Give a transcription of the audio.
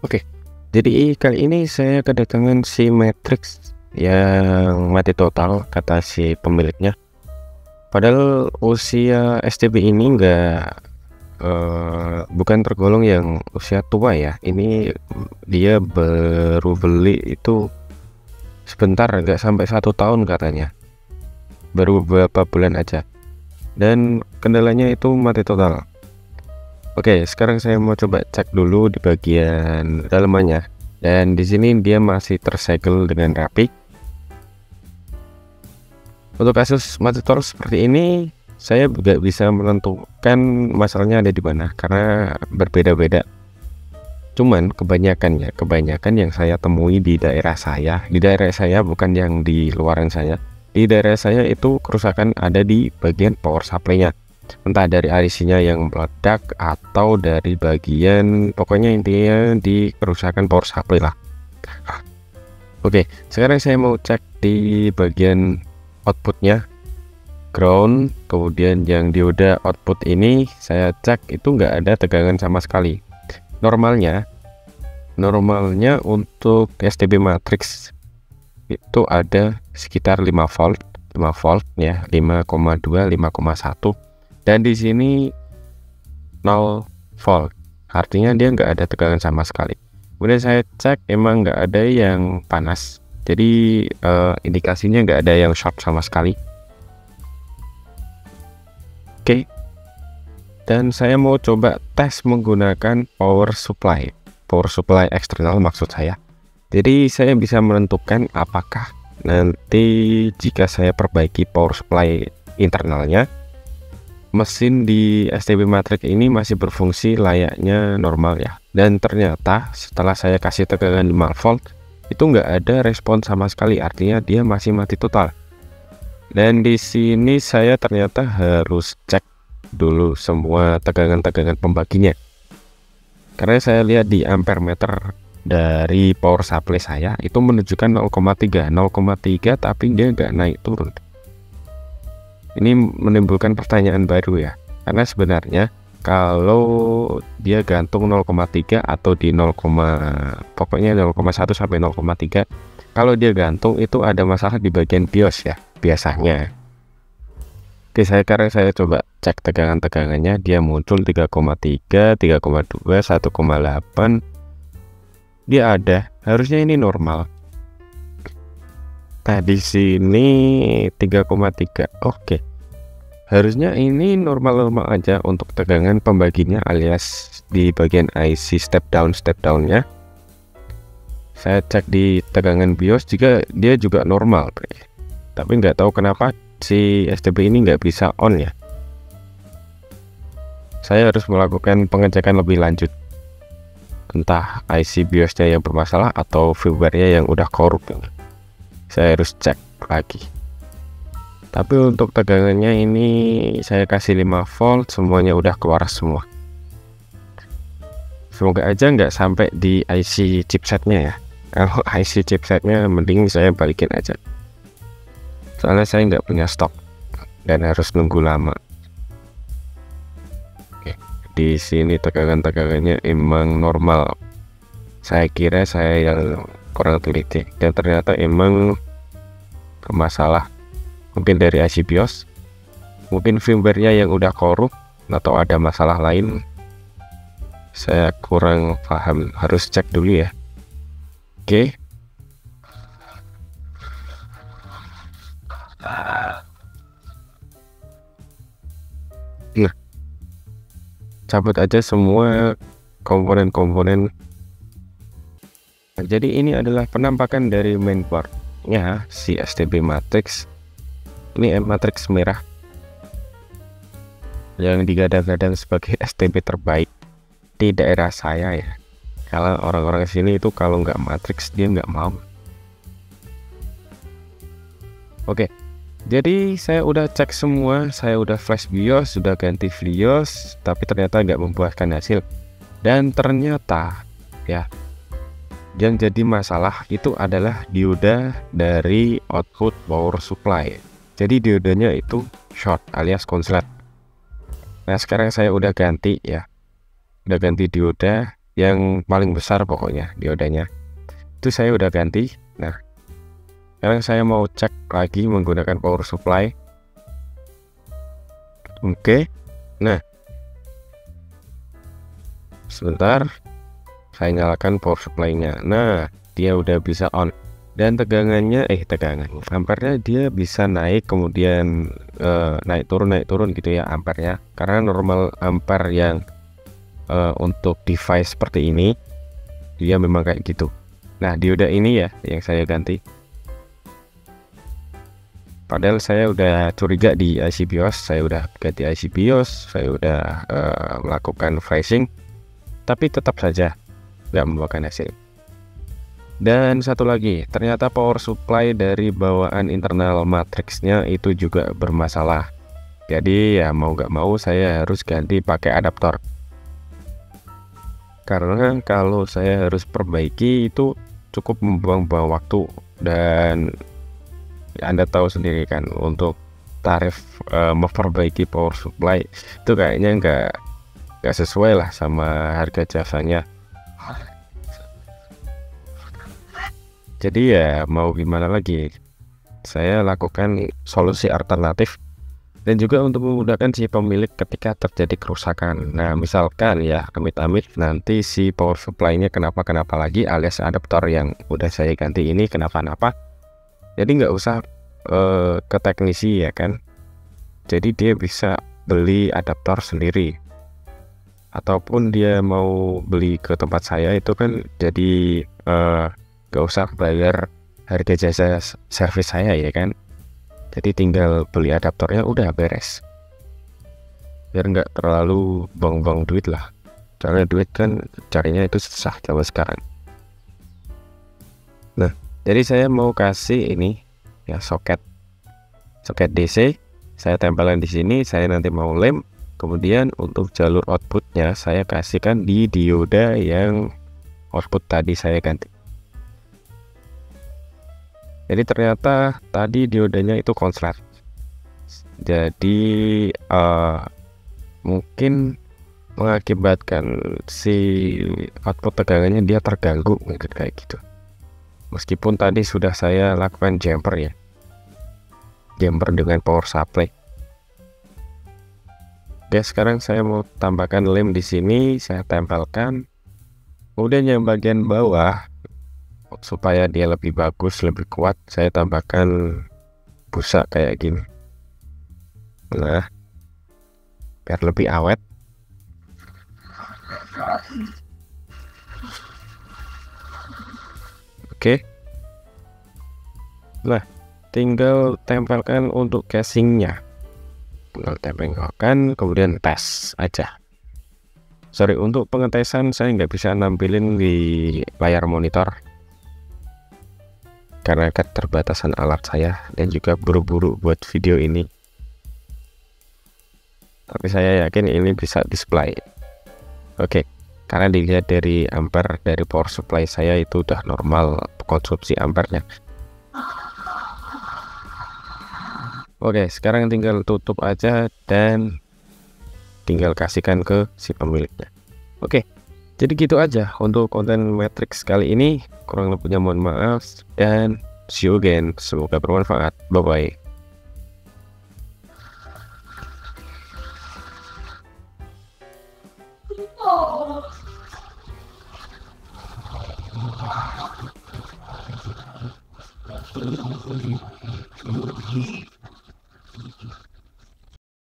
Oke, jadi kali ini saya kedatangan si Matrix yang mati total kata si pemiliknya. Padahal usia STB ini bukan tergolong yang usia tua ya. Ini dia baru beli itu sebentar, nggak sampai 1 tahun katanya. Baru beberapa bulan aja. Dan kendalanya itu mati total. Oke, sekarang saya mau coba cek dulu di bagian dalamannya. Dan di sini dia masih tersegel dengan rapi. Untuk kasus mati total seperti ini, saya nggak bisa menentukan masalahnya ada di mana karena berbeda-beda. Cuman kebanyakan yang saya temui di daerah saya bukan yang di luaran saya. Di daerah saya itu kerusakan ada di bagian power supply-nya. Entah dari IC-nya yang meledak atau dari bagian, pokoknya intinya di kerusakan power supply lah. Oke, sekarang saya mau cek di bagian outputnya, ground, kemudian yang dioda output ini saya cek itu nggak ada tegangan sama sekali. Normalnya untuk STB Matrix itu ada sekitar 5 volt ya, 5,2 5,1, dan di sini 0 volt, artinya dia nggak ada tegangan sama sekali. Kemudian saya cek emang nggak ada yang panas, jadi indikasinya nggak ada yang short sama sekali. Oke, dan saya mau coba tes menggunakan power supply eksternal maksud saya. Jadi saya bisa menentukan apakah nanti jika saya perbaiki power supply internalnya, mesin di STB Matrix ini masih berfungsi layaknya normal ya. Dan ternyata setelah saya kasih tegangan 5 volt itu nggak ada respon sama sekali, artinya dia masih mati total. Dan di sini saya ternyata harus cek dulu semua tegangan pembaginya, karena saya lihat di ampere meter dari power supply saya itu menunjukkan 0,3 tapi dia nggak naik turun. Ini menimbulkan pertanyaan baru ya, karena sebenarnya kalau dia gantung 0,3 atau di 0, pokoknya 0,1 sampai 0,3, kalau dia gantung itu ada masalah di bagian BIOS ya biasanya. Oke, sekarang saya coba cek tegangannya, dia muncul 3,3 3,2 1,8, dia ada, harusnya ini normal. Nah, di sini 3,3. Oke. Harusnya ini normal-normal aja untuk tegangan pembaginya alias di bagian IC step down-nya. Saya cek di tegangan BIOS juga dia juga normal. Tapi nggak tahu kenapa si STB ini nggak bisa on ya. Saya harus melakukan pengecekan lebih lanjut. Entah IC BIOS-nya yang bermasalah atau firmware-nya yang udah korup. Saya harus cek lagi. Tapi untuk tegangannya ini saya kasih 5 volt, semuanya udah keluar semua. Semoga aja nggak sampai di IC chipsetnya ya. Kalau IC chipsetnya mending saya balikin aja, soalnya saya nggak punya stok dan harus nunggu lama. Oke, di sini tegangannya emang normal. Saya kira saya yang kurang teliti, dan ternyata emang bermasalah. Mungkin dari IC BIOS, mungkin firmware-nya yang udah korup, atau ada masalah lain. Saya kurang paham, harus cek dulu ya. Oke. Nah, cabut aja semua komponen-komponen. Nah, jadi ini adalah penampakan dari mainboard-nya si STB Matrix. Ini Matrix merah yang digadang-gadang sebagai STB terbaik di daerah saya ya. Kalau orang-orang sini itu kalau nggak Matrix dia nggak mau. Oke, jadi saya udah cek semua, saya udah flash BIOS, sudah ganti BIOS, tapi ternyata nggak membuahkan hasil. Dan ternyata ya, yang jadi masalah itu adalah dioda dari output power supply. Jadi diodanya itu short alias konslet. Nah, sekarang saya udah ganti ya, udah ganti dioda, yang paling besar pokoknya diodanya. Itu saya udah ganti. Nah, sekarang saya mau cek lagi menggunakan power supply. Oke. Nah, sebentar, saya nyalakan power supply-nya. Nah, dia udah bisa on. Dan tegangan ampernya dia bisa naik, kemudian naik turun gitu ya ampernya, karena normal ampere yang untuk device seperti ini dia memang kayak gitu. Nah, dioda ini ya yang saya ganti, padahal saya udah curiga di IC BIOS. Saya udah ganti IC BIOS, saya udah melakukan flashing, tapi tetap saja nggak membuahkan hasil. Dan satu lagi, ternyata power supply dari bawaan internal matriksnya itu juga bermasalah. Jadi ya mau nggak mau saya harus ganti pakai adaptor. Karena kalau saya harus perbaiki itu cukup membuang-buang waktu, dan ya Anda tahu sendiri kan, untuk tarif memperbaiki power supply itu kayaknya nggak sesuai lah sama harga jasanya. Jadi ya mau gimana lagi, saya lakukan solusi alternatif, dan juga untuk memudahkan si pemilik ketika terjadi kerusakan. Nah, misalkan ya amit-amit nanti si power supply-nya kenapa-kenapa lagi, alias adaptor yang udah saya ganti ini kenapa-napa, jadi nggak usah ke teknisi ya kan. Jadi dia bisa beli adaptor sendiri, ataupun dia mau beli ke tempat saya itu kan jadi gak usah bayar harga jasa servis saya ya kan. Jadi tinggal beli adaptornya udah beres, biar nggak terlalu buang-buang duit lah, karena duit kan carinya itu susah zaman sekarang. Nah, jadi saya mau kasih ini ya soket DC, saya tempelkan di sini. Saya nanti mau lem, kemudian untuk jalur outputnya saya kasihkan di dioda yang output tadi saya ganti. Jadi ternyata tadi diodanya itu konslet, jadi mungkin mengakibatkan si output tegangannya dia terganggu mungkin kayak gitu. Meskipun tadi sudah saya lakukan jumper dengan power supply. Oke, sekarang saya mau tambahkan lem di sini, saya tempelkan. Kemudian yang bagian bawah, supaya dia lebih bagus, lebih kuat, saya tambahkan busa kayak gini. Nah, biar lebih awet. Oke. Nah, tinggal tempelkan untuk casingnya. Tinggal tempelkan, kemudian tes aja. Sorry, untuk pengetesan saya nggak bisa nampilin di layar monitor karena keterbatasan alat saya dan juga buru-buru buat video ini. Tapi saya yakin ini bisa display. Oke, karena dilihat dari ampere dari power supply saya itu udah normal konsumsi ampernya. Oke, sekarang tinggal tutup aja dan tinggal kasihkan ke si pemiliknya. Oke, jadi gitu aja untuk konten matrix kali ini. Kurang lebihnya mohon maaf, dan see you again. Semoga bermanfaat. Bye bye.